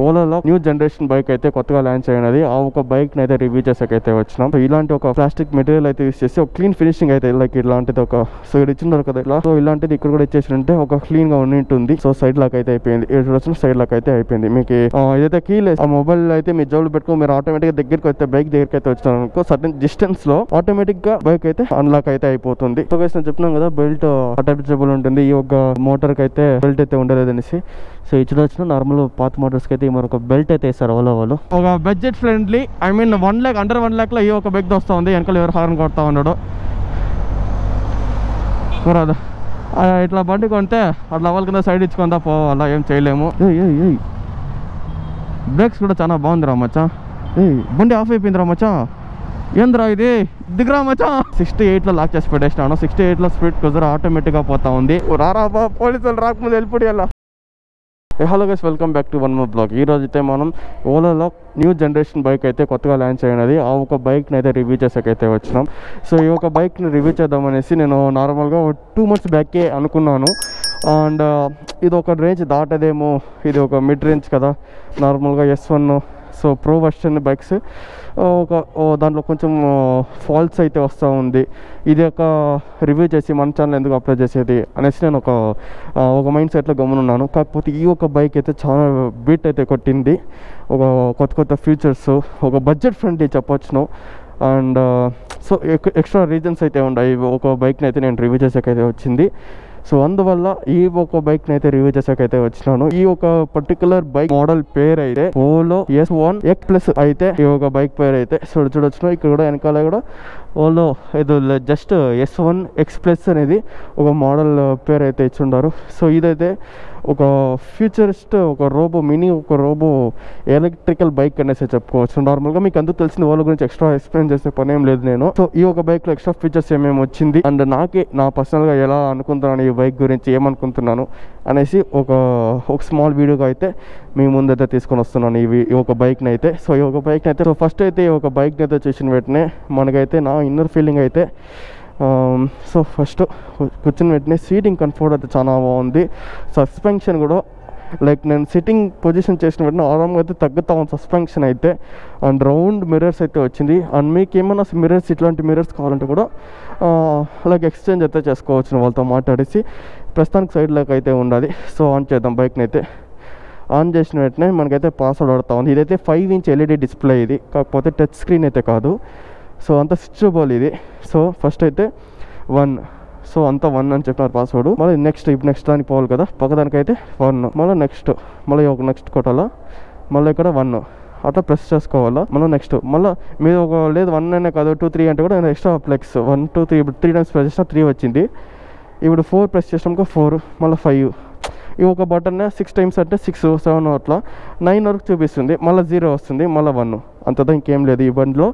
ఓలాలో new generation bike అయితే కొత్తగా launch అయినది. ఆ ఒక బైక్ అయితే రివ్యూ చేసాకైతే వచ్చినాం. సో ఇలాంటి ఒక ప్లాస్టిక్ మెటీరియల్ అయితే యూస్ చేసి ఒక క్లీన్ ఫినిషింగ్ అయితే లైక్ ఇలాంటిది ఒక సో ఇక్కడ ఇచ్చినారు కదా ఇలా. సో ఇలాంటిది ఇక్కడ కూడా ఇచ్చేసింటే ఒక క్లీన్ గా ఉంటుంది. సో సైడ్ లాక్ అయితే అయిపోయింది. వచ్చిన సైడ్ లాక్ అయితే అయిపోయింది. మీకు ఏదైతే కీలెస్ ఆ మొబైల్ అయితే మీ జోబులు పెట్టుకో మీరు ఆటోమేటిక్ గా దగ్గరికి అయితే బైక్ దగ్గరికి అయితే వచ్చినారు అనుకో సర్టన్ డిస్టెన్స్ లో ఆటోమేటిక్ గా బైక్ అయితే అన్లాక్ అయితే అయిపోతుంది. సో గైస్ నేను చెప్తున్నాను కదా బెల్ట్ అటాచబుల్ ఉంటుంది. ఈ ఒక మోటార్ కి అయితే బెల్ట్ అయితే ఉండలేదనేసి. సో ఇచ్చిన వచ్చిన నార్మల్ పాత మోటార్స్ కి అయితే మరొక బెల్ట్ అయితే వేస్తారు ఓలా వాళ్ళు. ఒక budget friendly I mean 1 lakh under 1 lakh లో ఈ ఒక బైక్ వస్తూ ఉంది. వెనకాల ఎవరు హార్న్ కొడతా ఉన్నాడు కదా. ఇట్లా బండి కొంటే అట్లా వాళ్ళ కింద సైడ్ ఇచ్చుకుందా పోవాలా, ఏం చేయలేము. బ్రేక్స్ కూడా చాలా బాగుంది రా మచ్చా. బండి ఆఫ్ అయిపోయింది రా మచ్చా. ఏంద్రా ఇది దిగరా మచ్చా. 68లో లాక్ చేసి పెట్టేసినాను. 68లో స్పీడ్ కుదర ఆటోమేటిక్గా పోతా ఉంది. రారా పోలీసులు రాకముందు వెళ్ళిపోయి అలా. Hello guys, welcome back to one more blog. ఈ రోజు అయితే మనం ఓలాలో న్యూ జనరేషన్ బైక్ అయితే కొత్తగా లాంచ్ అయినది. ఆ ఒక బైక్ని అయితే రివ్యూ చేసాకైతే వచ్చినాం. సో ఈ ఒక బైక్ని రివ్యూ చేద్దామనేసి నేను నార్మల్గా 2 months బ్యాకే అనుకున్నాను. అండ్ ఇది ఒక రేంజ్ దాటదేమో, ఇది ఒక మిడ్ రేంజ్ కదా నార్మల్గా S1 so pro version bikes ఒక దాంట్లో కొంచెం ఫాల్ట్స్ అయితే వస్తూ ఉంది. ఇది ఒక రివ్యూ చేసి మన ఛానల్ ఎందుకు అప్లోడ్ చేసేది అనేసి నేను ఒక మైండ్ సెట్లో గమనున్నాను. కాకపోతే ఈ ఒక బైక్ అయితే చాలా బీట్ అయితే కొట్టింది. ఒక కొత్త ఫీచర్స్, ఒక బడ్జెట్ ఫ్రెండ్లీ చెప్పొచ్చును. అండ్ సో ఎక్స్ట్రా రీజన్స్ అయితే ఉన్నాయి. ఒక బైక్ని అయితే నేను రివ్యూ చేసాకైతే వచ్చింది. సో అందువల్ల ఈ ఒక బైక్ ని అయితే రివ్యూ చేసాకైతే వచ్చినాను. ఈ ఒక పర్టికులర్ బైక్ మోడల్ పేరు అయితే ఓలో S1X+ అయితే ఈ ఒక బైక్ పేరు అయితే చూడొచ్చు. ఇక్కడ కూడా వెనకాల కూడా ఓలో ఇది జస్ట్ S1X+ అనేది ఒక మోడల్ పేరు అయితే ఇచ్చిండారు. సో ఇదైతే ఒక ఫ్యూచరిస్ట్ ఒక రోబో ఎలక్ట్రికల్ బైక్ అనేసి చెప్పుకోవచ్చు. నార్మల్గా మీకు అందరూ తెలిసిన ఓలో గురించి ఎక్స్ట్రా ఎక్స్ప్లెయిన్ చేసే పని ఏం లేదు నేను. సో ఈ ఒక బైక్ లో ఎక్స్ట్రా ఫీచర్స్ ఏమేమి వచ్చింది అండ్ నా పర్సనల్ గా ఎలా అనుకుంటున్నాను ఈ బైక్ గురించి ఏమనుకుంటున్నాను అనేసి ఒక స్మాల్ వీడియోగా అయితే మీ ముందైతే తీసుకొని వస్తున్నాను ఈ ఒక బైక్ని అయితే. సో ఈ ఒక బైక్ని అయితే ఫస్ట్ అయితే ఈ ఒక బైక్ని అయితే చూసిన వెంటనే మనకైతే నా ఇన్నర్ ఫీలింగ్ అయితే సో ఫస్ట్ కూర్చుని వెంటనే సీటింగ్ కంఫర్ట్ అయితే చాలా బాగుంది. సస్పెన్షన్ కూడా లైక్ నేను సిట్టింగ్ పొజిషన్ చేసిన వెంటనే ఆరాంగా అయితే తగ్గుతా ఉంది సస్పెన్షన్ అయితే. అండ్ రౌండ్ మిర్రర్స్ అయితే వచ్చింది. అండ్ మీకు ఏమైనా మిర్రర్స్ ఇట్లాంటి మిర్రర్స్ కావాలంటే కూడా లైక్ ఎక్స్చేంజ్ అయితే చేసుకోవచ్చు వాళ్ళతో మాట్లాడేసి. ప్రస్తుతానికి సైడ్ లాక్ అయితే ఉండాలి. సో ఆన్ చేద్దాం బైక్ని అయితే. ఆన్ చేసిన వెంటనే మనకైతే పాస్వర్డ్ ఆడుతూ ఉంది. ఇదైతే 5-inch LED డిస్ప్లే ఇది, కాకపోతే టచ్ స్క్రీన్ అయితే కాదు. సో అంత స్విచబుల్ ఇది. సో ఫస్ట్ అయితే 1, సో అంతా 1 అని చెప్పినారు పాస్వర్డ్. మళ్ళీ నెక్స్ట్ దానికి పోవాలి కదా, పక్కదానికైతే 1, మళ్ళీ మళ్ళీ ఒక నెక్స్ట్ కొట్టాలా, మళ్ళీ ఇక్కడ 1 అట్లా ప్రెస్ చేసుకోవాలా. మళ్ళీ నెక్స్ట్ మళ్ళీ మీరు లేదు 1 అనే కాదు 2, 3 అంటే కూడా ఎక్స్ట్రా ప్లెక్స్ 1, 2, 3 ఇప్పుడు 3 times ప్రెస్ చేసినా 3 వచ్చింది. ఇప్పుడు 4 ప్రెస్ చేసినాక 4, మళ్ళీ 5. ఈ ఒక బటన్ 6 times అంటే 6, 7 అట్లా 9 వరకు చూపిస్తుంది. మళ్ళీ 0 వస్తుంది, మళ్ళీ 1 అంతదా ఇంకేం లేదు ఈ బండిలో.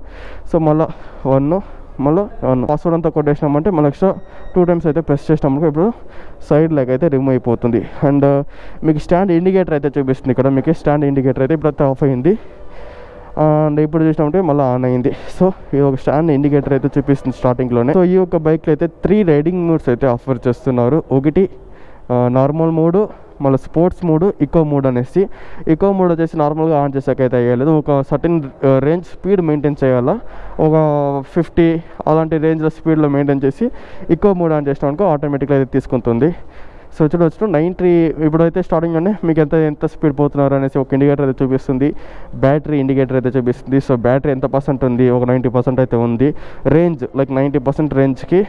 సో మళ్ళీ 1, మళ్ళీ 1 పాస్వర్డ్ అంతా కొట్టేసినామంటే మళ్ళీ ఎక్స్ట్రా 2 times అయితే ప్రెస్ చేసినాము. ఇప్పుడు సైడ్ లాక్ అయితే రిమూవ్ అయిపోతుంది. అండ్ మీకు స్టాండ్ ఇండికేటర్ అయితే చూపిస్తుంది. ఇక్కడ మీకు స్టాండ్ ఇండికేటర్ అయితే ఇప్పుడైతే ఆఫ్ అయింది. అండ్ ఇప్పుడు చూసినామంటే మళ్ళీ ఆన్ అయింది. సో ఈ ఒక స్టాండ్ ఇండికేటర్ అయితే చూపిస్తుంది స్టార్టింగ్లోనే. సో ఈ యొక్క బైక్లో అయితే 3 రైడింగ్ మోడ్స్ అయితే ఆఫర్ చేస్తున్నారు. ఒకటి నార్మల్ మోడ్, మళ్ళీ స్పోర్ట్స్ మోడ్, ఇకో మోడ్ అనేసి. ఇకో మోడ్ వచ్చేసి నార్మల్గా ఆన్ చేసాకైతే అయ్యలేదు. ఒక సర్టెన్ రేంజ్ స్పీడ్ మెయింటైన్ చేయాలా, ఒక 50 అలాంటి రేంజ్లో స్పీడ్లో మెయింటైన్ చేసి ఇకో మోడ్ ఆన్ చేసినామనుకో ఆటోమేటిక్గా అయితే తీసుకుంటుంది. సో చూడవచ్చు 90 ఇప్పుడైతే స్టార్టింగ్లోనే మీకు ఎంత స్పీడ్ పోతున్నారు అనేసి ఒక ఇండికేటర్ అయితే చూపిస్తుంది. బ్యాటరీ ఇండికేటర్ అయితే చూపిస్తుంది. సో బ్యాటరీ ఎంత % ఉంది, ఒక 90% అయితే ఉంది. రేంజ్ లైక్ 90% రేంజ్కి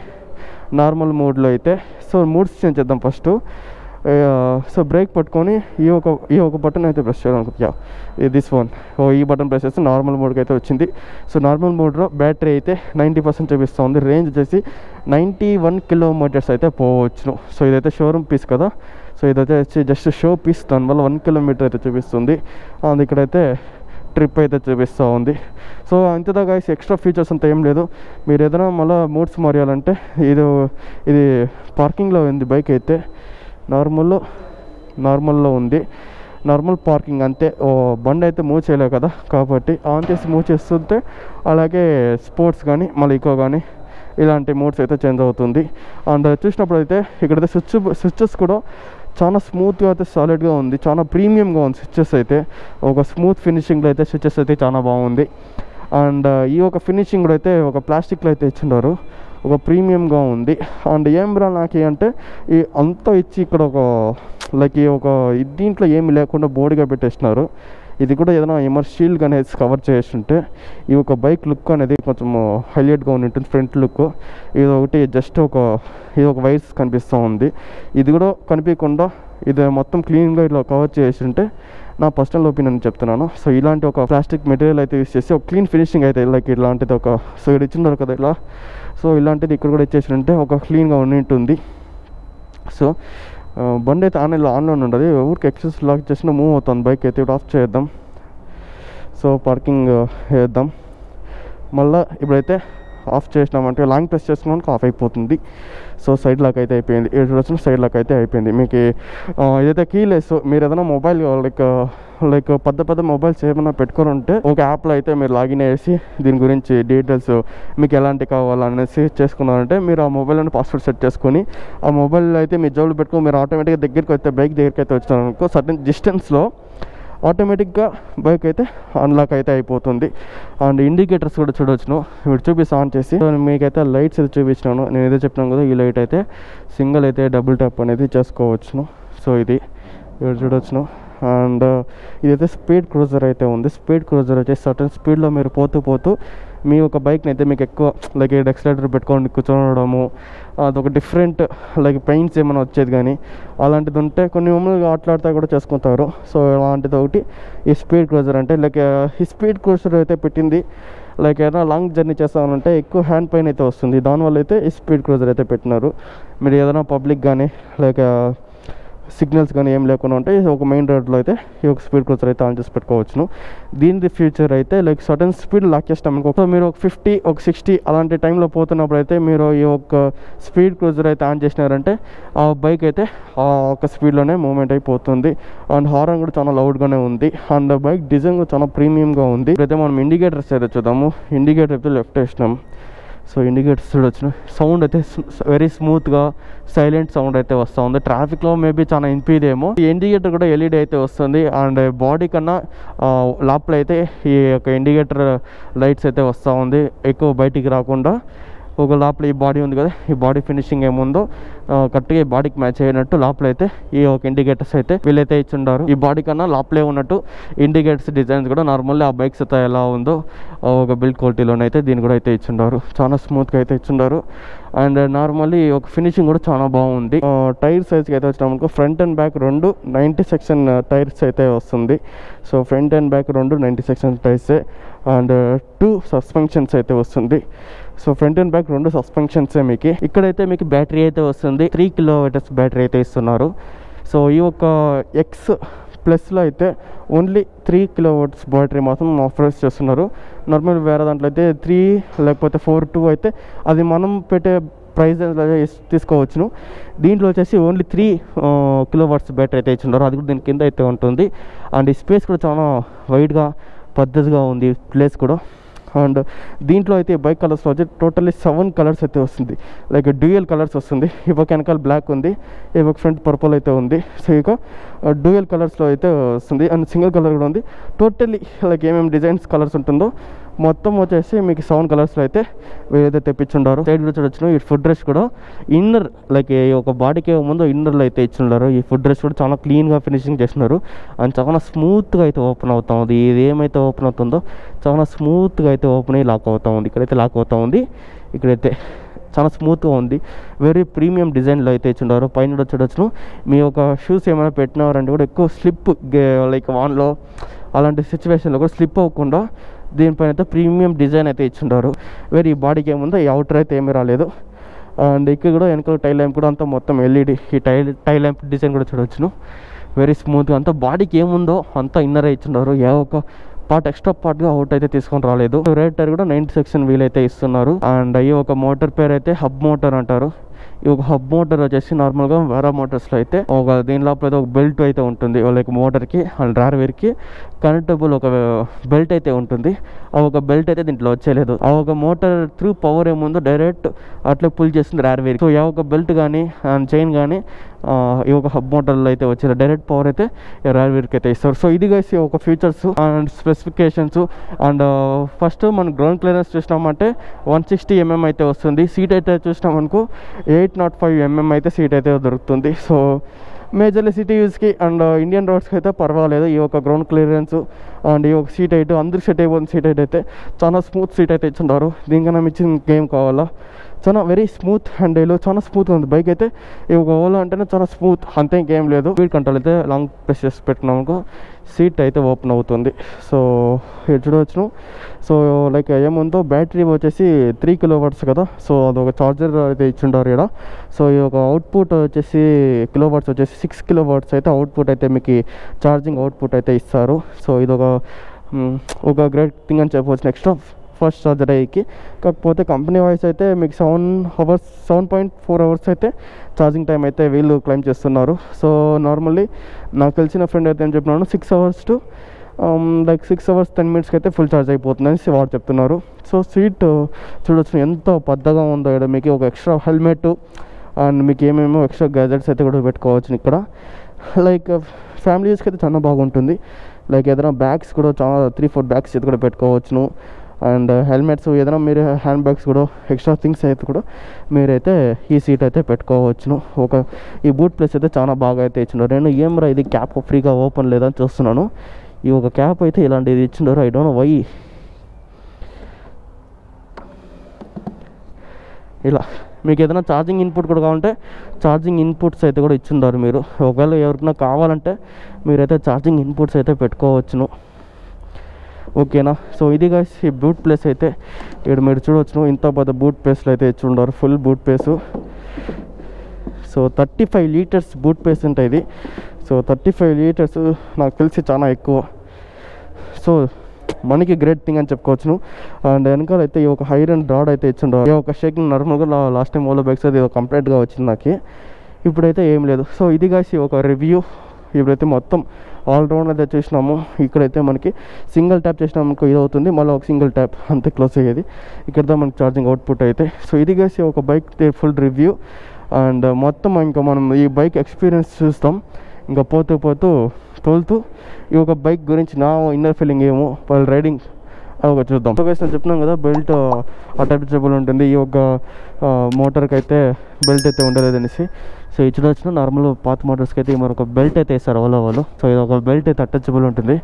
నార్మల్ మోడ్లో అయితే. సో మూడ్స్ చేంజ్ చేద్దాం ఫస్ట్. సో బ్రేక్ పట్టుకొని ఈ ఒక బటన్ అయితే ప్రెస్ చేయాలనుకుంటా, దిస్ వన్. ఈ బటన్ ప్రెస్ చేస్తే నార్మల్ మోడ్కి అయితే వచ్చింది. సో నార్మల్ మోడ్లో బ్యాటరీ అయితే 90% చూపిస్తుంది. రేంజ్ వచ్చేసి 91 kilometers అయితే పోవచ్చును. సో ఇదైతే షోరూమ్ పీస్ కదా. సో ఇదైతే వచ్చి జస్ట్ షో పీస్, దానివల్ల 1 kilometer అయితే చూపిస్తుంది. అండ్ ఇక్కడైతే ట్రిప్ అయితే చూపిస్తూ ఉంది. సో అంతేదా గైస్, ఎక్స్ట్రా ఫీచర్స్ అంతా ఏం లేదు. మీరు ఏదైనా మళ్ళీ మూడ్స్ మారాలంటే ఇది పార్కింగ్లో ఉంది బైక్ అయితే. నార్మల్లో ఉంది, నార్మల్ పార్కింగ్ అంతే. బండి అయితే మూవ్ చేయలేవు కదా, కాబట్టి ఆన్ చేసి మూవ్ చేస్తుంటే అలాగే స్పోర్ట్స్ కానీ మళ్ళీ ఇకో కానీ ఇలాంటి మోడ్స్ అయితే చేంజ్ అవుతుంది. అండ్ చూసినప్పుడు అయితే ఇక్కడైతే స్విచ్చెస్ కూడా చాలా స్మూత్గా అయితే సాలిడ్గా ఉంది, చాలా ప్రీమియంగా ఉంది. స్విచెస్ అయితే ఒక స్మూత్ ఫినిషింగ్లో అయితే స్విచెస్ అయితే చాలా బాగుంది. అండ్ ఈ ఒక ఫినిషింగ్ కూడా అయితే ఒక ప్లాస్టిక్లో అయితే ఇచ్చిన్నారు, ఒక ప్రీమియంగా ఉంది. అండ్ ఏం బ్రా నాకు అంటే ఈ అంతా ఇచ్చి ఇక్కడ ఒక లైక్ ఈ ఒక దీంట్లో ఏమి లేకుండా బోర్డుగా పెట్టేసినారు. ఇది కూడా ఏదైనా షీల్డ్ అనేది కవర్ చేస్తుంటే ఈ ఒక బైక్ లుక్ అనేది కొంచెం హైలైట్గా ఉంటుంది. ఫ్రంట్ లుక్ ఇది ఒకటి జస్ట్ ఇది ఒక వైర్స్ కనిపిస్తూ ఉంది. ఇది కూడా కనిపించకుండా ఇది మొత్తం క్లీన్గా ఇలా కవర్ చేస్తుంటే నా పర్సనల్ ఒపీనియన్ చెప్తున్నాను. సో ఇలాంటి ఒక ప్లాస్టిక్ మెటీరియల్ అయితే యూస్ చేసి ఒక క్లీన్ ఫినిషింగ్ అయితే లైక్ ఇలాంటిది సో ఇది ఇచ్చినారు కదా ఇలా, సో ఇలాంటిది ఇక్కడ కూడా ఇచ్చేసింటే ఒక క్లీన్గా ఉంటుంది. సో బండి అయితే ఆన్లో ఉండదు, ఊరికి ఎక్సెస్ లాక్ చేసినా మూవ్ అవుతుంది బైక్ అయితే. ఇప్పుడు ఆఫ్ చేద్దాం. సో పార్కింగ్ వేద్దాం. మళ్ళీ ఇప్పుడైతే ఆఫ్ చేసినామంటే లాంగ్ ప్రెస్ చేసుకున్నాక ఆఫ్ అయిపోతుంది. సో సైడ్ లాక్ అయితే అయిపోయింది, వచ్చిన సైడ్ లాక్ అయితే అయిపోయింది. మీకు ఇదైతే కీలెస్. మీరు ఏదైనా మొబైల్ లైక్ పెద్ద మొబైల్స్ ఏమైనా పెట్టుకొని ఒక యాప్లో అయితే మీరు లాగిన్ చేసి దీని గురించి డీటెయిల్స్ మీకు ఎలాంటి కావాలనేసి చేసుకున్నారంటే మీరు ఆ మొబైల్లోనే పాస్వర్డ్ సెట్ చేసుకొని ఆ మొబైల్ అయితే మీ జోబులు పెట్టుకొని మీరు ఆటోమేటిక్గా బైక్ దగ్గరికి అయితే వచ్చినారనుకో సర్టన్ డిస్టెన్స్లో ఆటోమేటిక్గా బైక్ అయితే అన్లాక్ అయితే అయిపోతుంది. అండ్ ఇండికేటర్స్ కూడా చూడవచ్చును. ఇప్పుడు చూపిస్తే ఆన్ చేసి మీకైతే లైట్స్ అయితే చూపించినాను. నేను ఏదో చెప్పినాను కదా, ఈ లైట్ అయితే సింగిల్ అయితే డబుల్ ట్యాప్ అనేది చేసుకోవచ్చును. సో ఇది ఇప్పుడు చూడవచ్చును. అండ్ ఇదైతే స్పీడ్ క్రూజర్ అయితే ఉంది. స్పీడ్ క్రూజర్ వచ్చేసి సర్టన్ స్పీడ్లో మీరు పోతూ మీ ఒక బైక్ని అయితే మీకు ఎక్కువ లైక్ ఎక్సలేటర్ పెట్టుకొని కూర్చోవడము, అదొక డిఫరెంట్ లైక్ పెయిన్స్ ఏమైనా వచ్చేది కానీ అలాంటిది ఉంటే కొన్ని మమ్మల్ని ఆటలాడుతూ కూడా చేసుకుంటారు. సో అలాంటిది ఒకటి ఈ స్పీడ్ క్రూజర్ అంటే లైక్ ఈ స్పీడ్ క్రూజర్ అయితే పెట్టింది లైక్ ఏదైనా లాంగ్ జర్నీ చేస్తామంటే ఎక్కువ హ్యాండ్ పెయిన్ అయితే వస్తుంది. దానివల్ల అయితే ఈ స్పీడ్ క్రూజర్ అయితే పెట్టినారు. మీరు ఏదైనా పబ్లిక్ కానీ లైక్ సిగ్నల్స్ కానీ ఏం లేకుండా ఉంటే ఒక మెయిన్ రోడ్లో అయితే ఈ ఒక స్పీడ్ క్రూజర్ అయితే ఆన్ చేసి పెట్టుకోవచ్చును. దీని ఫ్యూచర్ అయితే లైక్ సడన్ స్పీడ్ లాక్ చేస్తాం అనుకో, మీరు ఒక 50 ఒక 60 అలాంటి టైంలో పోతున్నప్పుడు అయితే మీరు ఈ ఒక స్పీడ్ క్రూజర్ అయితే ఆన్ చేసినారంటే ఆ బైక్ అయితే ఆ ఒక స్పీడ్లోనే మూవ్మెంట్ అయిపోతుంది. అండ్ హార్న్ కూడా చాలా లౌడ్గానే ఉంది. అండ్ బైక్ డిజైన్ కూడా చాలా ప్రీమియంగా ఉంది. ఇప్పుడైతే మనం ఇండికేటర్స్ అయితే చూద్దాము. ఇండికేటర్ అయితే లెఫ్ట్ వేసినాం. సో ఇండికేటర్స్ చూడొచ్చు. సౌండ్ అయితే వెరీ స్మూత్గా సైలెంట్ సౌండ్ అయితే వస్తూ ఉంది. ట్రాఫిక్లో మేబీ చాలా వినిపిదేమో. ఈ ఇండికేటర్ కూడా ఎల్ఈడి అయితే వస్తుంది. అండ్ బాడీ కన్నా లోపల అయితే ఈ యొక్క ఇండికేటర్ లైట్స్ అయితే వస్తూ ఉంది, ఎక్కువ బయటికి రాకుండా. ఒక లోపల ఈ బాడీ ఉంది కదా, ఈ బాడీ ఫినిషింగ్ ఏముందో కరెక్ట్గా ఈ బాడీకి మ్యాచ్ అయినట్టు లోపల అయితే ఈ ఒక ఇండికేటర్స్ అయితే వీళ్ళైతే ఇచ్చిండారు. ఈ బాడీ కన్నా లోపలే ఉన్నట్టు ఇండికేటర్స్ డిజైన్స్ కూడా నార్మల్లీ ఆ బైక్స్ అయితే ఎలా ఉందో ఒక బిల్డ్ క్వాలిటీలోనైతే దీన్ని కూడా అయితే ఇచ్చిండారు. చాలా స్మూత్గా అయితే ఇచ్చిండారు. అండ్ నార్మల్లీ ఒక ఫినిషింగ్ కూడా చాలా బాగుంది. టైర్ సైజ్కి అయితే వచ్చినామనుకో ఫ్రంట్ అండ్ బ్యాక్ రెండు 90 సెక్షన్ టైర్స్ అయితే వస్తుంది. సో ఫ్రంట్ అండ్ బ్యాక్ రెండు 90 సెక్షన్ టైర్సే. అండ్ 2 సస్పెన్షన్స్ అయితే వస్తుంది. సో ఫ్రంట్ అండ్ బ్యాక్ రెండు సస్పెన్షన్సే. మీకు ఇక్కడైతే మీకు బ్యాటరీ అయితే వస్తుంది, 3 kWh బ్యాటరీ అయితే ఇస్తున్నారు. సో ఈ ఒక ఎక్స్ ప్లస్లో అయితే ఓన్లీ 3 kWh బ్యాటరీ మాత్రం ఆఫర్ చేస్తున్నారు. నార్మల్ వేరే దాంట్లో అయితే 3 లేకపోతే 4.2 అయితే అది మనం పెట్టే ప్రైస్ తీసుకోవచ్చును. దీంట్లో వచ్చేసి ఓన్లీ 3 kWh బ్యాటరీ అయితే ఇచ్చున్నారు. అది కూడా దీని కింద అయితే ఉంటుంది. అండ్ ఈ స్పేస్ కూడా చాలా వైడ్గా పద్ధతిగా ఉంది ప్లేస్ కూడా. అండ్ దీంట్లో అయితే బైక్ కలర్స్లో వచ్చి టోటల్లీ 7 కలర్స్ అయితే వస్తుంది. లైక్ డ్యూయల్ కలర్స్ వస్తుంది. ఇవ్వక వెనకాల బ్లాక్ ఉంది, ఇవ్వక ఫ్రంట్ పర్పుల్ అయితే ఉంది. సో ఇక డ్యూయల్ కలర్స్లో అయితే వస్తుంది. అండ్ సింగిల్ కలర్ కూడా ఉంది. టోటల్లీ లైక్ ఏమేమి డిజైన్స్ కలర్స్ ఉంటుందో మొత్తం వచ్చేసి మీకు 7 కలర్స్లో అయితే వీరైతే తెప్పించుండారు. సైడ్ కూడా చూడొచ్చును. ఈ ఫుడ్ డ్రెస్ కూడా ఇన్నర్ లైక్ ఒక బాడీకి ముందు ఇన్నర్లో అయితే ఇచ్చిండారు. ఈ ఫుడ్ డ్రెస్ కూడా చాలా క్లీన్గా ఫినిషింగ్ చేస్తున్నారు. అండ్ చాలా స్మూత్గా అయితే ఓపెన్ అవుతా ఉంది. ఇది ఏమైతే ఓపెన్ అవుతుందో చాలా స్మూత్గా అయితే ఓపెన్ అయ్యి లాక్ అవుతూ ఉంది. ఇక్కడైతే లాక్ అవుతూ ఉంది. ఇక్కడైతే చాలా స్మూత్గా ఉంది. వెరీ ప్రీమియం డిజైన్లో అయితే ఇచ్చిండారు. పైన కూడా చూడొచ్చును. మీ ఒక షూస్ ఏమైనా పెట్టినారంటే కూడా ఎక్కువ స్లిప్ లైక్ వాన్లో అలాంటి సిచ్యువేషన్లో కూడా స్లిప్ అవ్వకుండా దీనిపైన అయితే ప్రీమియం డిజైన్ అయితే ఇచ్చిండారు. వెరీ బాడీకి ఏముందో ఈ అవుటర్ అయితే ఏమీ రాలేదు. అండ్ ఇక్కడ కూడా వెనకాల టైల్ ల్యాంప్ కూడా అంతా మొత్తం ఎల్ఈడి. ఈ టైల్ ల్యాంప్ డిజైన్ కూడా చూడవచ్చును. వెరీ స్మూత్గా అంతా బాడీకి ఏముందో అంతా ఇన్నర్ ఇచ్చిండారు. ఏ ఒక పార్ట్ ఎక్స్ట్రా పార్ట్గా అవుట్ అయితే తీసుకొని రాలేదు. రేట్ టైర్ కూడా 90 సెక్షన్ వీల్ అయితే ఇస్తున్నారు. అండ్ ఈ ఒక మోటార్ పేరు అయితే హబ్ మోటార్ అంటారు. ఈ ఒక హబ్ మోటార్ వచ్చేసి నార్మల్గా వేరే మోటార్స్లో అయితే ఒక దీని లోపల అయితే ఒక బెల్ట్ అయితే ఉంటుంది. లైక్ మోటార్కి అండ్ డ్రైవర్ వేర్కి కనెక్టబుల్ ఒక బెల్ట్ అయితే ఉంటుంది. ఆ ఒక బెల్ట్ అయితే దీంట్లో వచ్చేలేదు. ఆ ఒక మోటార్ త్రూ పవర్ ఏముందో డైరెక్ట్ అట్లా పుల్ చేస్తుంది డ్రైవర్ వేర్కి. సో ఆ ఒక బెల్ట్ కానీ అండ్ చైన్ కానీ ఈ ఒక హబ్ మోడల్ అయితే వచ్చేది డైరెక్ట్ పవర్ అయితే రాయల్ వీర్కి అయితే ఇస్తారు. సో ఇది గైస్ ఒక features and specifications. And first మనం గ్రౌండ్ క్లియరెన్స్ చూసినామంటే 160 mm అయితే వస్తుంది. సీట్ అయితే చూసినామనుకో 805 mm అయితే సీట్ అయితే దొరుకుతుంది. సో మేజర్లీ సిటీ యూస్కి అండ్ ఇండియన్ రోడ్స్కి అయితే పర్వాలేదు. ఈ యొక్క గ్రౌండ్ క్లియరెన్స్ అండ్ ఈ ఒక సీట్ హైట్ అందరికి సెట్ అయిపోతుంది. సీట్ హైట్ అయితే చాలా స్మూత్ సీట్ అయితే ఇచ్చుంటారు. దీనికన్నా మించి ఇంకేం కావాలా, చాలా వెరీ స్మూత్ హ్యాండిల్, చాలా స్మూత్గా ఉంది బైక్ అయితే. ఈ ఒక ఓలా అంటేనే చాలా స్మూత్, అంతే ఇంకేం లేదు. స్పీడ్ కంట్రోల్ అయితే లాంగ్ ప్రెస్ చేసి పెట్టినామనుకో సీట్ అయితే ఓపెన్ అవుతుంది. సో ఇది చూడవచ్చును. సో లైక్ ఏముందో బ్యాటరీ వచ్చేసి 3 kW కదా. సో అదొక చార్జర్ అయితే ఇచ్చిండారు ఇక్కడ. సో ఈ ఒక అవుట్పుట్ వచ్చేసి కిలోవాట్స్ వచ్చేసి 6 kW అయితే అవుట్పుట్ అయితే మీకు ఛార్జింగ్ అవుట్పుట్ అయితే ఇస్తారు. సో ఇది ఒక గ్రేట్ థింగ్ అని చెప్పవచ్చు. నెక్స్ట్ ఫస్ట్ ఛార్జర్ అయ్యి, కాకపోతే కంపెనీ వైస్ అయితే మీకు 7.4 hours అయితే ఛార్జింగ్ టైం అయితే వీళ్ళు క్లైమ్ చేస్తున్నారు. సో నార్మల్లీ నాకు తెలిసిన ఫ్రెండ్ అయితే ఏం చెప్పినాను 6 hours to like 6 hours 10 minutes అయితే ఫుల్ ఛార్జ్ అయిపోతుందని వాడు చెప్తున్నారు. సో సీట్ చూడొచ్చు ఎంత పెద్దగా ఉందో. ఇక్కడ మీకు ఒక ఎక్స్ట్రా హెల్మెట్ అండ్ మీకు ఏమేమో ఎక్స్ట్రా గ్యాజెట్స్ అయితే కూడా పెట్టుకోవచ్చు ఇక్కడ. లైక్ ఫ్యామిలీ యూస్కి అయితే చాలా బాగుంటుంది. లైక్ ఏదైనా బ్యాగ్స్ కూడా చాలా 3-4 బ్యాగ్స్ అయితే కూడా పెట్టుకోవచ్చును. అండ్ హెల్మెట్స్ ఏదైనా మీరు హ్యాండ్ బ్యాగ్స్ కూడా ఎక్స్ట్రా థింగ్స్ అయితే కూడా మీరైతే ఈ సీట్ అయితే పెట్టుకోవచ్చును. ఈ బూట్ ప్లేస్ అయితే చాలా బాగా అయితే ఇచ్చినారు. నేను ఏమరా ఇది క్యాప్ ఫ్రీగా ఓపెన్ లేదని చూస్తున్నాను. ఈ ఒక క్యాప్ అయితే ఇలాంటిది ఇచ్చినారు. I don't know why. ఇలా మీకు ఏదైనా ఛార్జింగ్ ఇన్పుట్ కూడా కావాలంటే ఛార్జింగ్ ఇన్పుట్స్ అయితే కూడా ఇచ్చిండారు మీరు. ఒకవేళ ఎవరికైనా కావాలంటే మీరైతే ఛార్జింగ్ ఇన్పుట్స్ అయితే పెట్టుకోవచ్చును. ఓకేనా. సో ఇది గైస్ ఈ బూట్ ప్లేస్ అయితే ఇక్కడ మీరు చూడవచ్చును. ఇంత పెద్ద బూట్ ప్లేస్లో అయితే ఇచ్చి ఉండారు, full boot place. So 35 liters boot place ఉంటాయి ఇది. సో 35 liters నాకు తెలిసి చాలా ఎక్కువ. సో మనకి గ్రేట్ థింగ్ అని చెప్పుకోవచ్చును. అండ్ వెనకాల అయితే ఈ ఒక ఐరన్ రాడ్ అయితే ఇచ్చిండారు. ఈ ఒక షేకింగ్ నార్మల్గా లాస్ట్ టైం ఓలో బైక్స్ అది కంప్లీట్గా వచ్చింది నాకు. ఇప్పుడైతే ఏం లేదు. సో ఇది గైస్ ఒక రివ్యూ. ఇప్పుడైతే మొత్తం ఆల్రౌండ్ అయితే చూసినాము. ఇక్కడైతే మనకి సింగిల్ ట్యాప్ చేసినామనుకో ఇది అవుతుంది, మళ్ళీ ఒక సింగిల్ ట్యాప్ అంతే క్లోజ్ అయ్యేది. ఇక్కడ మనకి ఛార్జింగ్ అవుట్పుట్ అయితే. సో ఇది గైస్ ఒక బైక్ ఫుల్ రివ్యూ. అండ్ మొత్తం ఇంకా మనం ఈ బైక్ ఎక్స్పీరియన్స్ చూస్తాం. ఇంకా తోలుతూ ఈ ఒక బైక్ గురించి నా ఇన్నర్ ఫీలింగ్ ఏమో వాళ్ళ రైడింగ్ ఒక చూద్దాం. సో గైస్ నేను చెప్పినాం కదా బెల్ట్ అటాచబుల్ ఉంటుంది. ఈ ఒక మోటార్కి అయితే బెల్ట్ అయితే ఉండలేదు అనేసి. సో ఇది చూడొచ్చిన నార్మల్ పాత మోటార్స్కి అయితే మరొక బెల్ట్ అయితే వేస్తారు ఓలా వాళ్ళు. సో ఇది ఒక బెల్ట్ అయితే అటాచబుల్ ఉంటుంది.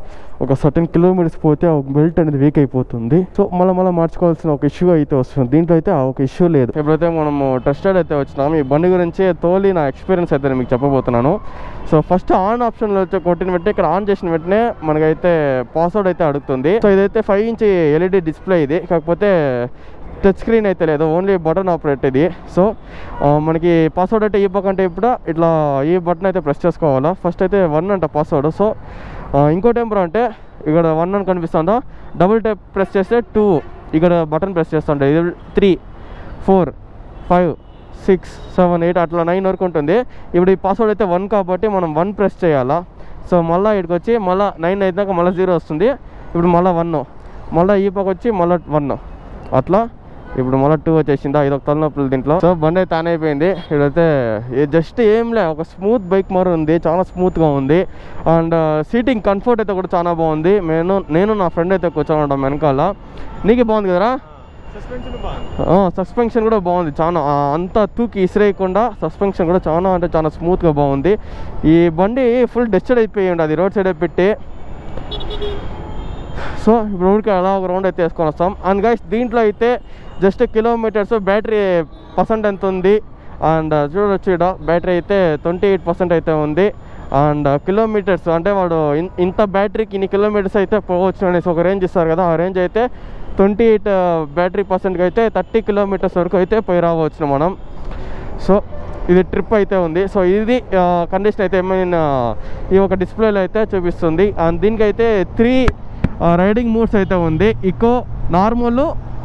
ఒక సర్టెన్ kilometers పోతే ఆ ఒక బెల్ట్ అనేది వీక్ అయిపోతుంది. సో మళ్ళీ మార్చుకోవాల్సిన ఒక ఇష్యూ అయితే వస్తుంది. దీంట్లో అయితే ఆ ఒక ఇష్యూ లేదు. ఎప్పుడైతే మనము టెస్టెడ్ అయితే వచ్చినాము ఈ బండి గురించి తోలి నా ఎక్స్పీరియన్స్ అయితే మీకు చెప్పబోతున్నాను. సో ఫస్ట్ ఆన్ ఆప్షన్లో వచ్చి కొట్టిన వెంటనే ఇక్కడ ఆన్ చేసిన వెంటనే మనకైతే పాస్వర్డ్ అయితే అడుగుతుంది. సో ఇదైతే 5-inch LED డిస్ప్లే ఇది, కాకపోతే టచ్ స్క్రీన్ అయితే లేదు, ఓన్లీ బటన్ ఆపరేట్ ఇది. సో మనకి పాస్వర్డ్ అయితే ఈ పక్క అంటే ఇప్పుడు ఇట్లా ఈ బటన్ అయితే ప్రెస్ చేసుకోవాలా. ఫస్ట్ అయితే 1 అంట పాస్వర్డ్. సో ఇంకోటి ఏం అంటే ఇక్కడ 1 అని కనిపిస్తుందా, డబుల్ ట్యాప్ ప్రెస్ చేస్తే 2, ఇక్కడ బటన్ ప్రెస్ చేస్తుంటే ఇది 3, 4, 5, 6, 7, 8 అట్లా 9 వరకు ఉంటుంది. ఇప్పుడు ఈ పాస్వర్డ్ అయితే 1 కాబట్టి మనం 1 ప్రెస్ చేయాలా. సో మళ్ళీ ఇక్కడికి వచ్చి మళ్ళీ 9 అయినాక మళ్ళీ 0 వస్తుంది. ఇప్పుడు మళ్ళీ 1, మళ్ళీ ఈ పక్క వచ్చి మళ్ళీ 1 అట్లా. ఇప్పుడు మళ్ళీ 2 వచ్చేసిందా. ఇది ఒక తలనొప్పులు దీంట్లో. సో బండి అయితే ఆన్ అయిపోయింది. ఇక్కడైతే జస్ట్ ఏం లే, ఒక స్మూత్ బైక్ మారు ఉంది, చాలా స్మూత్గా ఉంది. అండ్ సీటింగ్ కంఫర్ట్ అయితే కూడా చాలా బాగుంది. నేను నా ఫ్రెండ్ అయితే కూర్చొని ఉంటాం వెనకాల. నీకే బాగుంది కదరా. సస్పెన్షన్ కూడా బాగుంది, చాలా అంతా తూకి ఇసిరేయకుండా సస్పెన్షన్ కూడా చాలా అంటే చాలా స్మూత్గా బాగుంది. ఈ బండి ఫుల్ డస్టెడ్ అయిపోయి ఉంది, అది రోడ్ సైడ్ పెట్టి. సో ఇప్పుడు ఊరికి అలా ఒక రౌండ్ అయితే వేసుకొని వస్తాం. అండ్ గైస్ దీంట్లో అయితే జస్ట్ కిలోమీటర్స్ బ్యాటరీ % ఎంత ఉంది. అండ్ చూడొచ్చు ఇక్కడ బ్యాటరీ అయితే 28% అయితే ఉంది. అండ్ కిలోమీటర్స్ అంటే వాడు ఇంత బ్యాటరీకి ఇన్ని కిలోమీటర్స్ అయితే పోవచ్చు అనేసి ఒక రేంజ్ ఇస్తారు కదా. ఆ రేంజ్ అయితే 28 బ్యాటరీ % అయితే 30 kilometers వరకు అయితే పోయి రావచ్చు మనం. సో ఇది ట్రిప్ అయితే ఉంది. సో ఇది కండిషన్ అయితే ఏమైనా ఈ ఒక డిస్ప్లేలో అయితే చూపిస్తుంది. అండ్ దీనికైతే 3 రైడింగ్ మోడ్స్ అయితే ఉంది. ఇకో, నార్మల్,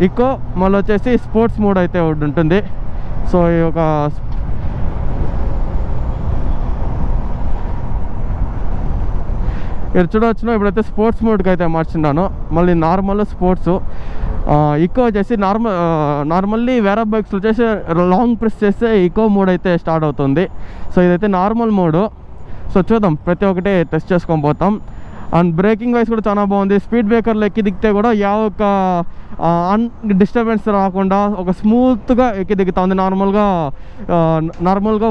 ఇకో, మళ్ళీ వచ్చేసి స్పోర్ట్స్ మోడ్ అయితే ఉంటుంది. సో ఈ ఒక ఇక్కడ చూడవచ్చును. ఇప్పుడైతే స్పోర్ట్స్ మోడ్కి అయితే మార్చున్నాను. మళ్ళీ నార్మల్, స్పోర్ట్స్ ఈకో వచ్చేసి నార్మల్లీ వేరే బైక్స్ వచ్చేసి లాంగ్ ప్రెస్ చేస్తే ఈకో మోడ్ అయితే స్టార్ట్ అవుతుంది. సో ఇదైతే నార్మల్ మోడు. సో చూద్దాం, ప్రతి ఒక్కటి టెస్ట్ చేసుకొని పోతాం. అండ్ బ్రేకింగ్ వైస్ కూడా చాలా బాగుంది. స్పీడ్ బ్రేకర్లు ఎక్కి దిగితే కూడా ఒక డిస్టర్బెన్స్ రాకుండా ఒక స్మూత్గా ఎక్కి దిగుతా ఉంది. నార్మల్గా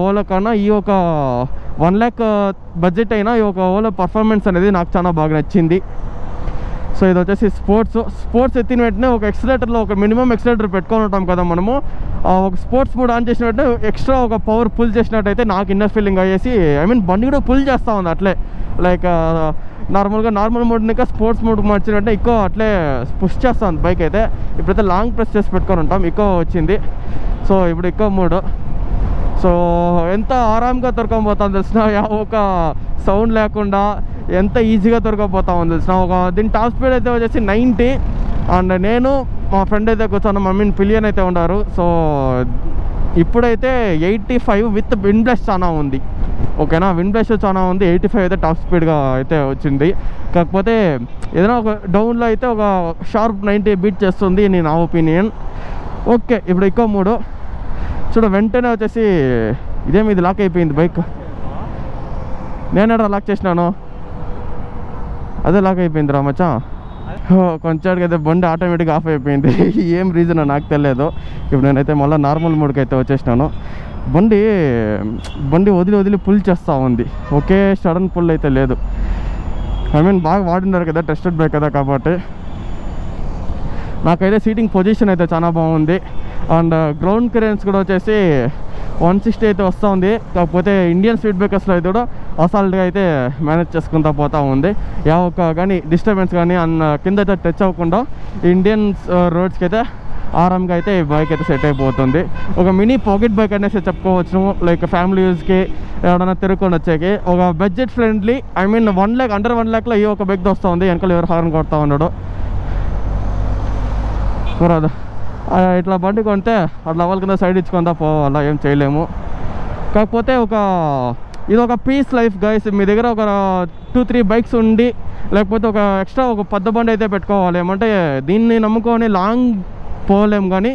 ఓలా కన్నా ఈ ఒక 1 lakh బడ్జెట్ అయినా ఈ ఒక ఓలా పర్ఫార్మెన్స్ అనేది నాకు చాలా బాగా నచ్చింది. సో ఇది వచ్చేసి స్పోర్ట్స్ ఎత్తిన వెంటనే ఒక ఎక్సిలేటర్లో ఒక మినిమం ఎక్సిలేటర్ పెట్టుకొని ఉంటాం కదా మనము. ఒక స్పోర్ట్స్ మోడ్ ఆన్ చేసిన వెంటనే ఎక్స్ట్రా ఒక పవర్ పుల్ చేసినట్టయితే నాకు ఇన్నర్ ఫీలింగ్ అయ్యేసి బండి కూడా పుల్ చేస్తూ ఉంది అట్లే. లైక్ నార్మల్ మోడ్ని స్పోర్ట్స్ మోడ్ మార్చిన వెంటనే ఎక్కువ అట్లే పుష్ చేస్తూ ఉంది బైక్ అయితే. ఇప్పుడైతే లాంగ్ ప్రెస్ చేసి పెట్టుకొని ఉంటాం, ఎక్కువ వచ్చింది. సో ఇప్పుడు ఎక్కువ మోడ్. సో ఎంత ఆరాంగా దొరకపోతాం తెలిసిన, ఒక సౌండ్ లేకుండా ఎంత ఈజీగా దొరకపోతామని తెలిసిన. దీని టాప్ స్పీడ్ అయితే వచ్చేసి 90. అండ్ నేను మా ఫ్రెండ్ అయితే కూర్చొని మమ్మీని పిలియన్ అయితే ఉన్నారు. సో ఇప్పుడైతే 85 విత్ విండ్ బ్లస్ట్ చాలా ఉంది. ఓకేనా, విండ్ బ్లస్ట్ చాలా ఉంది. 85 అయితే టాప్ స్పీడ్గా అయితే వచ్చింది. కాకపోతే ఏదైనా ఒక డౌన్లో అయితే ఒక షార్ప్ 90 బీట్ చేస్తుంది నా ఒపీనియన్. ఓకే, ఇప్పుడు ఎక్కువ మూడు చూడ వెంటనే వచ్చేసి ఇది లాక్ అయిపోయింది బైక్. నేనేడా లాక్ చేసినాను, అదే లాక్ అయిపోయింది రా మచ్చా. కొంచెంకి అయితే బండి ఆటోమేటిక్గా ఆఫ్ అయిపోయింది. ఏం రీజన్ నాకు తెలియదు. ఇప్పుడు నేనైతే మళ్ళీ నార్మల్ మోడ్కి అయితే వచ్చేసినాను. బండి వదిలి పుల్ చేస్తూ ఉంది. ఒకే సడన్ పుల్ అయితే లేదు. బాగా వాడినారు కదా, టెస్టెడ్ బైక్ కదా కాబట్టి. నాకైతే సీటింగ్ పొజిషన్ అయితే చాలా బాగుంది. అండ్ గ్రౌండ్ క్లియరెన్స్ కూడా వచ్చేసి 160 అయితే వస్తూ ఉంది. కాకపోతే ఇండియన్ స్పీడ్ బ్రేకర్స్లో అయితే కూడా అసాల్ట్గా అయితే మేనేజ్ చేసుకుంటూ పోతూ ఉంది. కానీ డిస్టర్బెన్స్ కానీ కింద అయితే టచ్ అవ్వకుండా ఇండియన్ రోడ్స్కి అయితే ఆరాంగా అయితే ఈ బైక్ అయితే సెట్ అయిపోతుంది. ఒక మినీ పాకెట్ బైక్ అనేసి చెప్పుకోవచ్చు. లైక్ ఫ్యామిలీ యూజ్కి ఎవరైనా తిరుగుకొని వచ్చేకి ఒక బడ్జెట్ ఫ్రెండ్లీ. 1 lakh అండర్ 1 lakhలో ఈ ఒక బైక్ వస్తూ ఉంది. వెనకాల ఎవరు హార్న్ కొడతా ఉన్నాడు కూరదు. ఇట్లా బండి కొంటే అట్లా వాళ్ళ కింద సైడ్ ఇచ్చుకుందా పోవాలా, ఏం చేయలేము. కాకపోతే ఇది ఒక పీస్ లైఫ్ గైస్. మీ దగ్గర ఒక 2-3 బైక్స్ ఉండి లేకపోతే ఒక ఎక్స్ట్రా ఒక పెద్ద బండి అయితే పెట్టుకోవాలి. ఏమంటే దీన్ని నమ్ముకొని లాంగ్ పోలేము. కానీ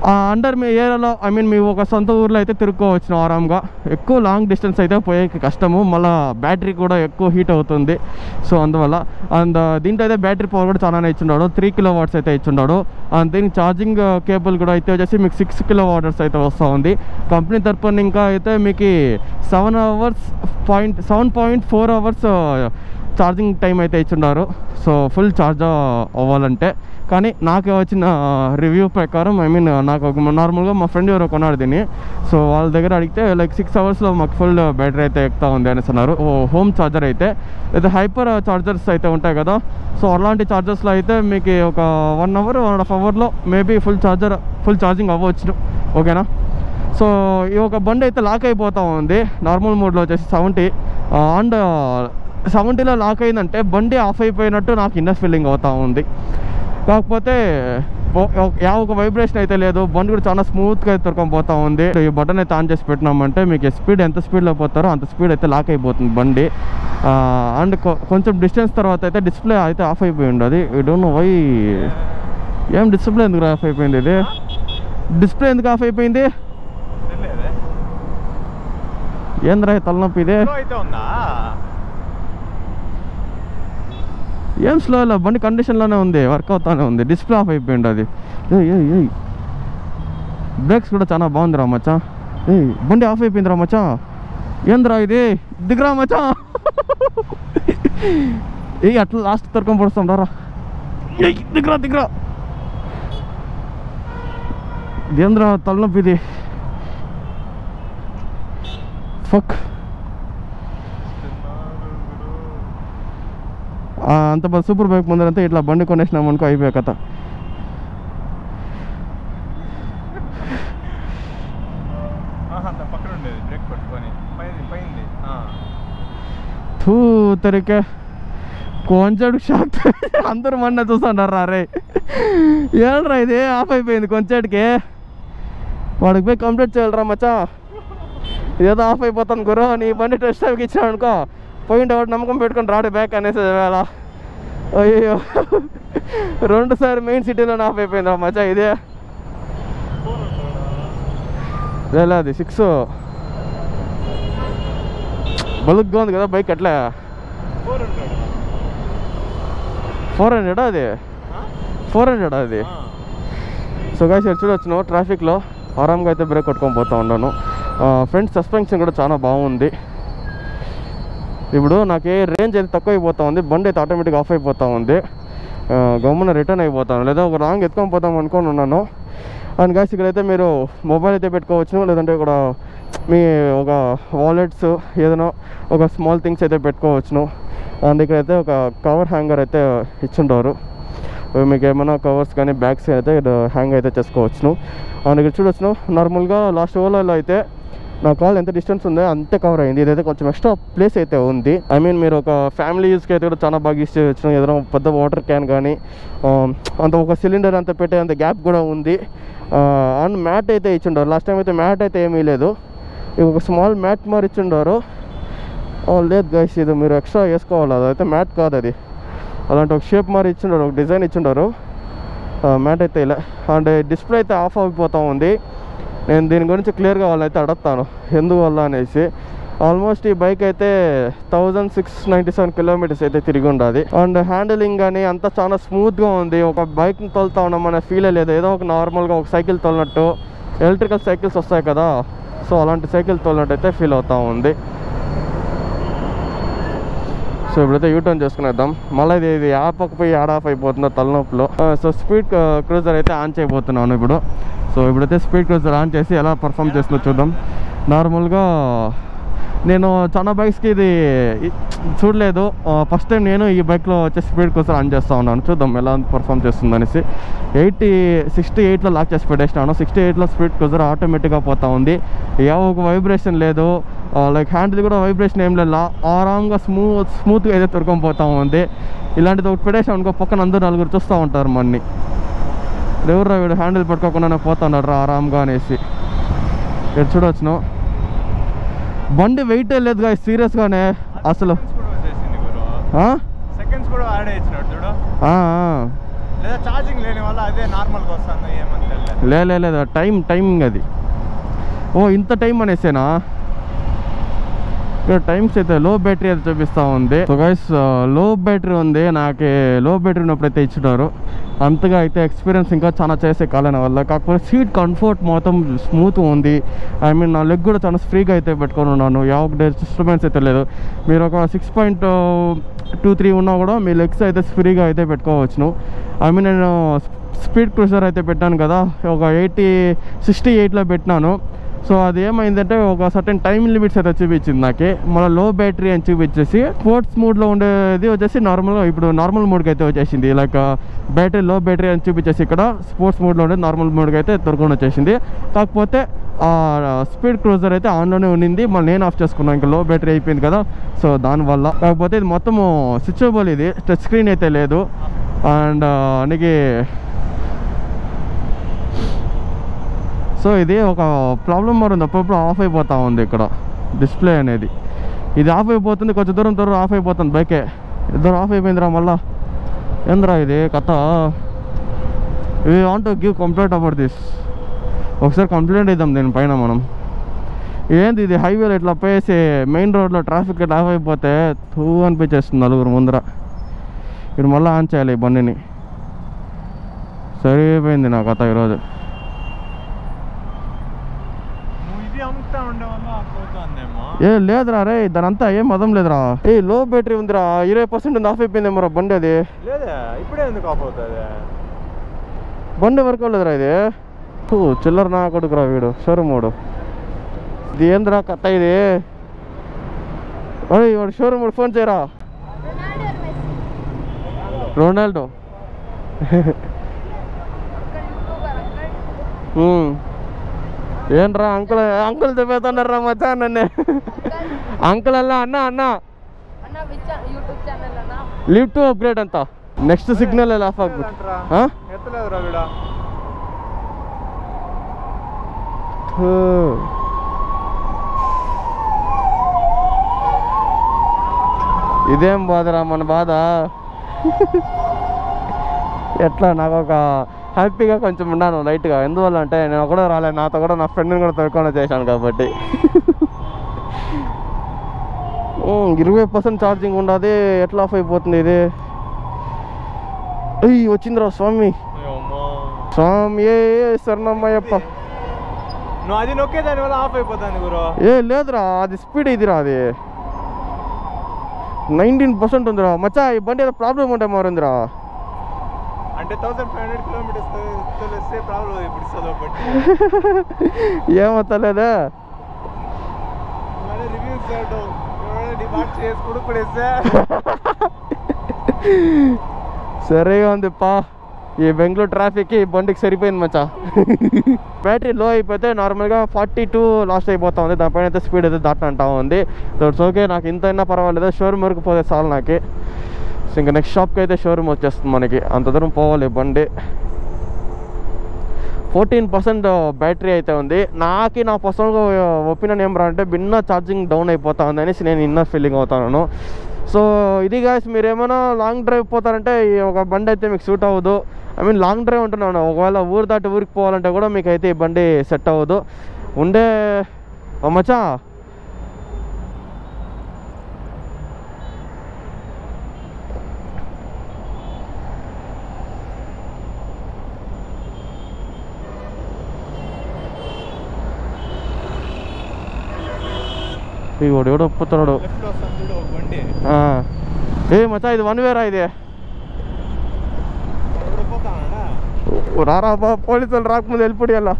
అండర్ మీ ఏరియాలో మీ ఒక సొంత ఊర్లో అయితే తిరుక్కోవచ్చు ఆరాంగా. ఎక్కువ లాంగ్ డిస్టెన్స్ అయితే పోయేకి కష్టము, మళ్ళీ బ్యాటరీ కూడా ఎక్కువ హీట్ అవుతుంది. సో అందువల్ల దీంట్లో అయితే బ్యాటరీ పవర్ కూడా చాలానే ఇచ్చున్నాడు. 3 kilowatts అయితే ఇచ్చున్నాడు. అండ్ దీనికి ఛార్జింగ్ కేబుల్ కూడా అయితే వచ్చేసి మీకు 6 kilowatts అయితే వస్తూ ఉంది. కంపెనీ తరపున ఇంకా అయితే మీకు 7.4 hours ఛార్జింగ్ టైం అయితే ఇచ్చున్నారు. సో ఫుల్ ఛార్జ్ అవ్వాలంటే. కానీ నాకు వచ్చిన రివ్యూ ప్రకారం నాకు నార్మల్గా మా ఫ్రెండ్ ఎవరో కొన్నాడు దీన్ని. సో వాళ్ళ దగ్గర అడిగితే లైక్ 6 hours మాకు ఫుల్ బ్యాటరీ అయితే ఎక్కుతా ఉంది అనేసి అన్నారు. హోమ్ ఛార్జర్ అయితే హైపర్ ఛార్జర్స్ అయితే ఉంటాయి కదా. సో అలాంటి ఛార్జర్స్లో అయితే మీకు ఒక 1 hour 1.5 hourలో మేబీ ఫుల్ ఛార్జింగ్ అవ్వచ్చు. ఓకేనా. సో ఈ ఒక బండి అయితే లాక్ అయిపోతూ ఉంది. నార్మల్ మోడ్లో వచ్చేసి 70 అండ్ 70లో లాక్ అయిందంటే బండి ఆఫ్ అయిపోయినట్టు నాకు ఇన్నర్ ఫీలింగ్ అవుతూ ఉంది. కాకపోతే ఒక వైబ్రేషన్ అయితే లేదు. బండి కూడా చాలా స్మూత్గా అయితే పోతూ ఉంది. ఈ బటన్ అయితే ఆన్ చేసి పెట్టినామంటే మీకు స్పీడ్ ఎంత స్పీడ్లో పోతారో అంత స్పీడ్ అయితే లాక్ అయిపోతుంది బండి. అండ్ కొంచెం డిస్టెన్స్ తర్వాత అయితే డిస్ప్లే అయితే ఆఫ్ అయిపోయి ఉండదు. I don't know why. ఏం డిస్ప్లే ఎందుకు ఆఫ్ అయిపోయింది? ఇది డిస్ప్లే ఎందుకు ఆఫ్ అయిపోయింది? ఏంద్రా తలనొప్పి ఇదే. ఏం స్లో ఇలా బండి కండిషన్లోనే ఉంది, వర్క్ అవుతానే ఉంది. డిస్ప్లే ఆఫ్ అయిపోయింది అది. బ్రేక్స్ కూడా చాలా బాగుందిరా మచ్చా. బండి ఆఫ్ అయిపోయిందిరా మచ్చా. ఏంద్రా ఇది? దిగరా మచ్చా. అట్లా లాస్ట్ తరకం పడుస్తాం రా. దిగరా. ఇదేంద్రా తలనొప్పి ఇది. ఫక్. అంత సూపర్ బైక్ ముందరంతా ఇట్లా బండి కొనేసినాం అనుకో అయిపోయా కథ. తరికే కొంచెం షాక్. అందరూ మొన్న చూస్తున్నారు రే. ఏడ్రా ఇది ఆఫ్ అయిపోయింది కొంచెంకి. వాడికి పోయి కంప్లీట్ చేయాలరా మచ్చా. ఇదేదో ఆఫ్ అయిపోతాను గురు. నీ బండి టెస్ట్ డ్రైవ్కి ఇచ్చాను అనుకో, పోయింటే వాడు నమ్మకం పెట్టుకొని రాడు బ్యాక్ అనేసి వేళ. అయ్యో రెండుసారి మెయిన్ సిటీలో ఆఫ్ అయిపోయింది మచ్చా ఇదే లేదు అది 6 బలుగ్గా ఉంది కదా బైక్ ఎట్లా 400 అది 400 అది సో గైస్ చూడొచ్చును ట్రాఫిక్లో ఆరాంగా అయితే బ్రేక్ కొట్టుకొని పోతూ ఉన్నాను ఫ్రంట్ సస్పెన్షన్ కూడా చాలా బాగుంది ఇప్పుడు నాకు ఏ రేంజ్ అయితే తక్కువ అయిపోతూ ఉంది బండి అయితే ఆటోమేటిక్గా ఆఫ్ అయిపోతూ ఉంది గమ్మున రిటర్న్ అయిపోతాను లేదా ఒక రాంగ్ ఎత్తుకొని పోతాం అనుకొని ఉన్నాను అండ్ గైస్ ఇక్కడైతే మీరు మొబైల్ అయితే పెట్టుకోవచ్చు లేదంటే ఇక్కడ మీ ఒక వాలెట్స్ ఏదైనా ఒక స్మాల్ థింగ్స్ అయితే పెట్టుకోవచ్చును అండ్ ఇక్కడైతే ఒక కవర్ హ్యాంగర్ అయితే ఇచ్చింటారు మీకు ఏమైనా కవర్స్ కానీ బ్యాగ్స్ అయితే హ్యాంగ్ అయితే చేసుకోవచ్చును అండ్ ఇక్కడ చూడొచ్చును నార్మల్గా లాస్ట్ ఓవర్లో అయితే నా కాల్ ఎంత డిస్టెన్స్ ఉందో అంతే కవర్ అయింది ఇదైతే కొంచెం ఎక్స్ట్రా ప్లేస్ అయితే ఉంది ఐ మీన్ మీరు ఒక ఫ్యామిలీ యూస్కి అయితే కూడా చాలా బాగా యూస్ చేయవచ్చు ఏదైనా పెద్ద వాటర్ క్యాన్ కానీ అంత ఒక సిలిండర్ అంత పెట్టే అంత గ్యాప్ కూడా ఉంది అండ్ మ్యాట్ అయితే ఇచ్చిండారు లాస్ట్ టైం అయితే మ్యాట్ అయితే ఏమీ లేదు ఒక స్మాల్ మ్యాట్ మరి ఇచ్చిండారు లేదు గైస్ ఇది మీరు ఎక్స్ట్రా వేసుకోవాలి అదైతే మ్యాట్ కాదు అది అలాంటి ఒక షేప్ మరి ఇచ్చిండారు ఒక డిజైన్ ఇచ్చిండారు మ్యాట్ అయితే ఇలా అండ్ డిస్ప్లే అయితే ఆఫ్ అయిపోతూ ఉంది నేను దీని గురించి క్లియర్గా వాళ్ళైతే అడుగుతాను ఎందువల్ల అనేసి ఆల్మోస్ట్ ఈ బైక్ అయితే 1697 కిలోమీటర్స్ అయితే తిరిగి ఉండాలి అండ్ హ్యాండిలింగ్ కానీ అంతా చాలా స్మూత్గా ఉంది ఒక బైక్ని తోలుతా ఉన్నామనే ఫీలే లేదు ఏదో ఒక నార్మల్గా ఒక సైకిల్ తోలినట్టు ఎలక్ట్రికల్ సైకిల్స్ వస్తాయి కదా సో అలాంటి సైకిల్ తోలినట్టు అయితే ఫీల్ అవుతూ ఉంది సో ఇప్పుడైతే యూటర్న్ చేసుకునేద్దాం మళ్ళీ ఇది యాపకు పోయి యాడ్ ఆఫ్ అయిపోతుందో తలనొప్పులో సో స్పీడ్ క్రూజర్ అయితే ఆన్ చేయబోతున్నాను ఇప్పుడు సో ఇప్పుడైతే స్పీడ్ క్రూజర్ ఆన్ చేసి ఎలా పర్ఫామ్ చేస్తుందో చూద్దాం నార్మల్గా నేను చాలా బైక్స్కి ఇది చూడలేదు ఫస్ట్ టైం నేను ఈ బైక్లో వచ్చే స్పీడ్ క్రూజర్ ఆన్ చేస్తూ ఉన్నాను చూద్దాం ఎలా పర్ఫామ్ చేస్తుంది అనేసి 68లో లాక్ చేసి పెట్టేసినాను 68లో స్పీడ్ క్రూజర్ ఆటోమేటిక్గా పోతూ ఉంది ఒక వైబ్రేషన్ లేదు లైక్ హ్యాండిల్ కూడా వైబ్రేషన్ ఏం లేదు ఆరాంగా స్మూత్గా అయితే తొడుకొని పోతూ ఉంది ఇలాంటిది ఒకటి పెట్టేసాం అనుకో పక్కన అందరూ నలుగురు చూస్తూ ఉంటారు మన్ని ఎవరు వీడు హ్యాండిల్ పట్టుకోకుండా పోతున్నాడు రా ఆరాంగా అనేసి ఇక్కడ చూడవచ్చును బండి వెయిట్ లేదు గా సీరియస్గానే అసలు లేదు టైమింగ్ అది ఇంత టైం అనేసేనా ఇక్కడ టైమ్స్ అయితే లో బ్యాటరీ అయితే చూపిస్తూ ఉంది సో గైస్ లో బ్యాటరీ ఉంది నాకు లో బ్యాటరీ ఉన్నప్పుడైతే ఇచ్చినారు అంతగా అయితే ఎక్స్పీరియన్స్ ఇంకా చాలా చేసే కాలేన వల్ల కాకపోతే సీట్ కంఫర్ట్ మొత్తం స్మూత్గా ఉంది ఐ మీన్ నా లెగ్ కూడా చాలా ఫ్రీగా అయితే పెట్టుకొని ఉన్నాను డిస్టర్బెన్స్ అయితే లేదు మీరు ఒక 6.23 ఉన్నా కూడా మీ లెగ్స్ అయితే ఫ్రీగా అయితే పెట్టుకోవచ్చును ఐ మీన్ నేను స్పీడ్ క్రూజర్ అయితే పెట్టాను కదా ఒక 68లో పెట్టినాను సో అది ఏమైందంటే ఒక సర్టెన్ టైం లిమిట్స్ అయితే చూపించింది నాకు మళ్ళీ లో బ్యాటరీ అని చూపించేసి స్పోర్ట్స్ మోడ్లో ఉండేది వచ్చేసి నార్మల్గా ఇప్పుడు నార్మల్ మోడ్కి అయితే వచ్చేసింది లైక్ బ్యాటరీ లో బ్యాటరీ అని చూపించేసి ఇక్కడ స్పోర్ట్స్ మోడ్లో ఉండేది నార్మల్ మోడ్కి అయితే దొరకకుండా వచ్చేసింది కాకపోతే స్పీడ్ క్రూజర్ అయితే ఆన్లోనే ఉండింది మళ్ళీ నేను ఆఫ్ చేసుకున్నాను ఇంకా లో బ్యాటరీ అయిపోయింది కదా సో దానివల్ల కాకపోతే ఇది మొత్తము స్విచబుల్ ఇది టచ్ స్క్రీన్ అయితే లేదు అండ్ అందుకే సో ఇది ఒక ప్రాబ్లం మరి ఉంది అప్పుడప్పుడు ఆఫ్ అయిపోతూ ఉంది ఇక్కడ డిస్ప్లే అనేది ఇది ఆఫ్ అయిపోతుంది కొంచెం దూరం ఆఫ్ అయిపోతుంది బైకే ఇద్దరు ఆఫ్ అయిపోయిందిరా మళ్ళా ఏంద్రా ఇది కథ we want to give complaint about this ఒకసారి కంప్లైంట్ ఇద్దాం దీనిపైన మనం ఏంది ఇది హైవేలో ఇట్లా పోయేసి మెయిన్ రోడ్లో ట్రాఫిక్ ఇట్లా ఆఫ్ అయిపోతే తూ అనిపించేస్తుంది నలుగురు ముందర ఇప్పుడు మళ్ళీ ఆన్ చేయాలి ఈ బండిని సరిపోయింది నా కథ ఈరోజు లేదురా రే దానంతా ఏం మదం లేదురా లో బ్యాటరీ ఉందిరా 20% ఉంది ఆఫ్ అయిపోయిందేమో రా బండి అది ఇప్పుడే ఎందుకు ఆఫ్ అవుతుంది బండి వరకు లేదురా ఇది చిల్లర నా కొడుకురా వీడు షోరూమ్ వాడు ఇది ఏందిరా కథ ఇది వాడు షోరూమ్ వాడు ఫోన్ చేయరా రొనాల్డో ఏంట్రా అంకుల్ చెప్పేస్తున్నారా మచ్చా నన్ను అంకుల్ అలా అన్న లివ్ టు అప్గ్రేడ్ అంత నెక్స్ట్ సిగ్నల్ ఎలా ఆఫ్ ఇదేం బాధరా మన బాధ ఎట్లా నాకు ఒక హ్యాపీగా కొంచెం ఉన్నాను లైట్గా. ఎందువల్ల అంటే నేను కూడా రాలేదు, నాతో కూడా నా ఫ్రెండ్ని కూడా తొలకుండా చేశాను కాబట్టి. 20% ఛార్జింగ్ ఉండదు, ఎట్లా ఆఫ్ అయిపోతుంది ఇది? అయ్యి వచ్చిందిరా స్వామి, స్వామి శరణమ్మయ్యప్ప. నువ్వు అది నొక్కే దాని వల్ల ఆఫ్ అయిపోతుంది గురు. లేదురా, అది స్పీడ్ ఇదిరా, అది 19% ఉందిరా మచ్చా. ఈ బండి ఏదో ప్రాబ్లం ఉంటే మారిందిరా. అంటే 1500 కిలోమీటర్స్ తెలిస్తే ప్రాబ్లం ఇప్పుడు ఇస్తుందో బట్టి ఏమవుతలేదా? రివ్యూస్ చేయడం డిమాండ్ చేసుకుడు కూడా సరిగా ఉంది పా. ఈ బెంగళూరు ట్రాఫిక్కి ఈ బండికి సరిపోయింది మచ్చా. బ్యాటరీ లో అయిపోతే నార్మల్గా 42 లాస్ట్ అయిపోతా ఉంది, దానిపైన అయితే స్పీడ్ అయితే దాటంటా ఉంది. దట్స్ ఓకే, నాకు ఇంత అయినా పర్వాలేదు. షోరూమ్ వరకు పోతే చాలు నాకు. ఇంకా నెక్స్ట్ షాప్కి అయితే షోరూమ్ వచ్చేస్తుంది మనకి, అంత దూరం పోవాలి బండి. 14% బ్యాటరీ అయితే ఉంది. నాకు నా పర్సనల్గా ఒపీనియన్ ఏం రా అంటే భిన్న ఛార్జింగ్ డౌన్ అయిపోతా ఉంది అనేసి నేను ఇన్నర్ ఫీలింగ్ అవుతాను. సో ఇది గాయస్, మీరు ఏమైనా లాంగ్ డ్రైవ్ పోతారంటే ఈ ఒక బండి అయితే మీకు సూట్ అవ్వదు. ఐ మీన్ లాంగ్ డ్రైవ్ ఉంటున్నాను, ఒకవేళ ఊరు దాటి ఊరికి పోవాలంటే కూడా మీకు అయితే ఈ బండి సెట్ అవ్వదు. ఉండే మచ్చా ఇవాడు ఎవడో ఒప్పుతున్నాడు. మచ్చా ఇది 1 వేరా? ఇది రారా బా, పోలీసులు రాకముందు వెళ్ళిపోయి అలా.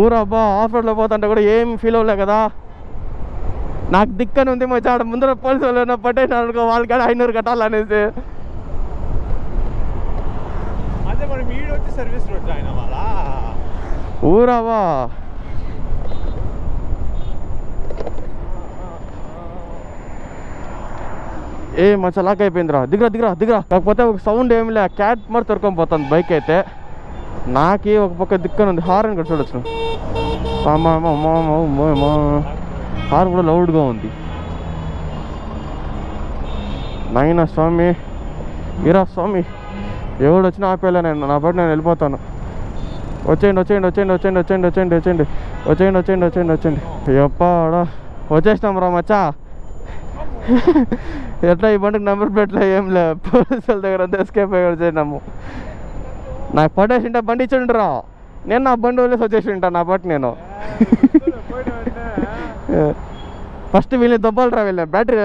ఊరబ్బా ఆఫ్ రోడ్లో పోతుంటే కూడా ఏం ఫీల్ అవ్వలే కదా. నాకు దిక్కని ఉంది మచ్చా, ఆడ ముందర పోలీసు వాళ్ళు పట్టేసినారు అనుకో, వాళ్ళకి 500 కట్టాలనేసి. ఊరావా మచ్చా లాక్ అయిపోయిందిరా. దిగరా దిగరా దిగరా. కాకపోతే ఒక సౌండ్ ఏమి లే, క్యాట్ మరి తొరకొని పోతుంది బైక్ అయితే. నాకే ఒక పక్క దిక్కని ఉంది. హార్న్ కూడా చూడొచ్చు, హార్న్ కూడా లౌడ్గా ఉంది. నాయనా స్వామి, ఇరా స్వామి, ఎవడు వచ్చినా ఆపేలా నేను, నా పాటు నేను వెళ్ళిపోతాను. వచ్చేయండి వచ్చేయండి వచ్చేయండి వచ్చేయండి వచ్చేయండి వచ్చేయండి వచ్చేయండి వచ్చేయండి వచ్చేయండి వచ్చేయండి వచ్చేయండి. ఎప్పాడా వచ్చేసినాం రా మచ్చా. ఎట్లా ఈ బండికి నెంబర్ ప్లేట్లో ఏం లే, పోలీసుల దగ్గర ఎస్కేప్ అయ్యి వచ్చేసినాము. నాకు పట్టేసింటే బండి ఇచ్చిండ్రా, నేను నా బండి వదిలేసి వచ్చేసి ఉంటాను నా పాటు నేను. ఫస్ట్ వీళ్ళని దొబ్బాలరా, వీళ్ళని బ్యాటరీ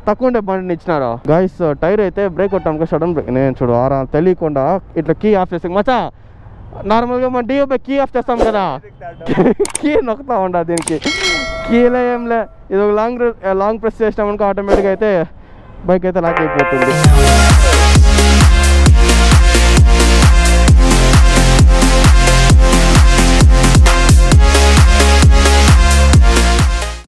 తక్కువ ఉండే బండిని ఇచ్చినారా. గాయస్ టైర్ అయితే బ్రేక్ కొట్టాము, సడన్ బ్రేక్. నేను చూడు ఆరా తెలియకుండా ఇట్లా కీ ఆఫ్ చేస్తాం మచ్చా. నార్మల్గా మన డియో కీ ఆఫ్ చేస్తాం కదా, కీ నొక్కుతా ఉండ, దీనికి కీలో ఏం లే. ఇది ఒక లాంగ్ ప్రెస్ చేసినామనుకో ఆటోమేటిక్గా అయితే బైక్ అయితే లాక్ అయిపోతుంది.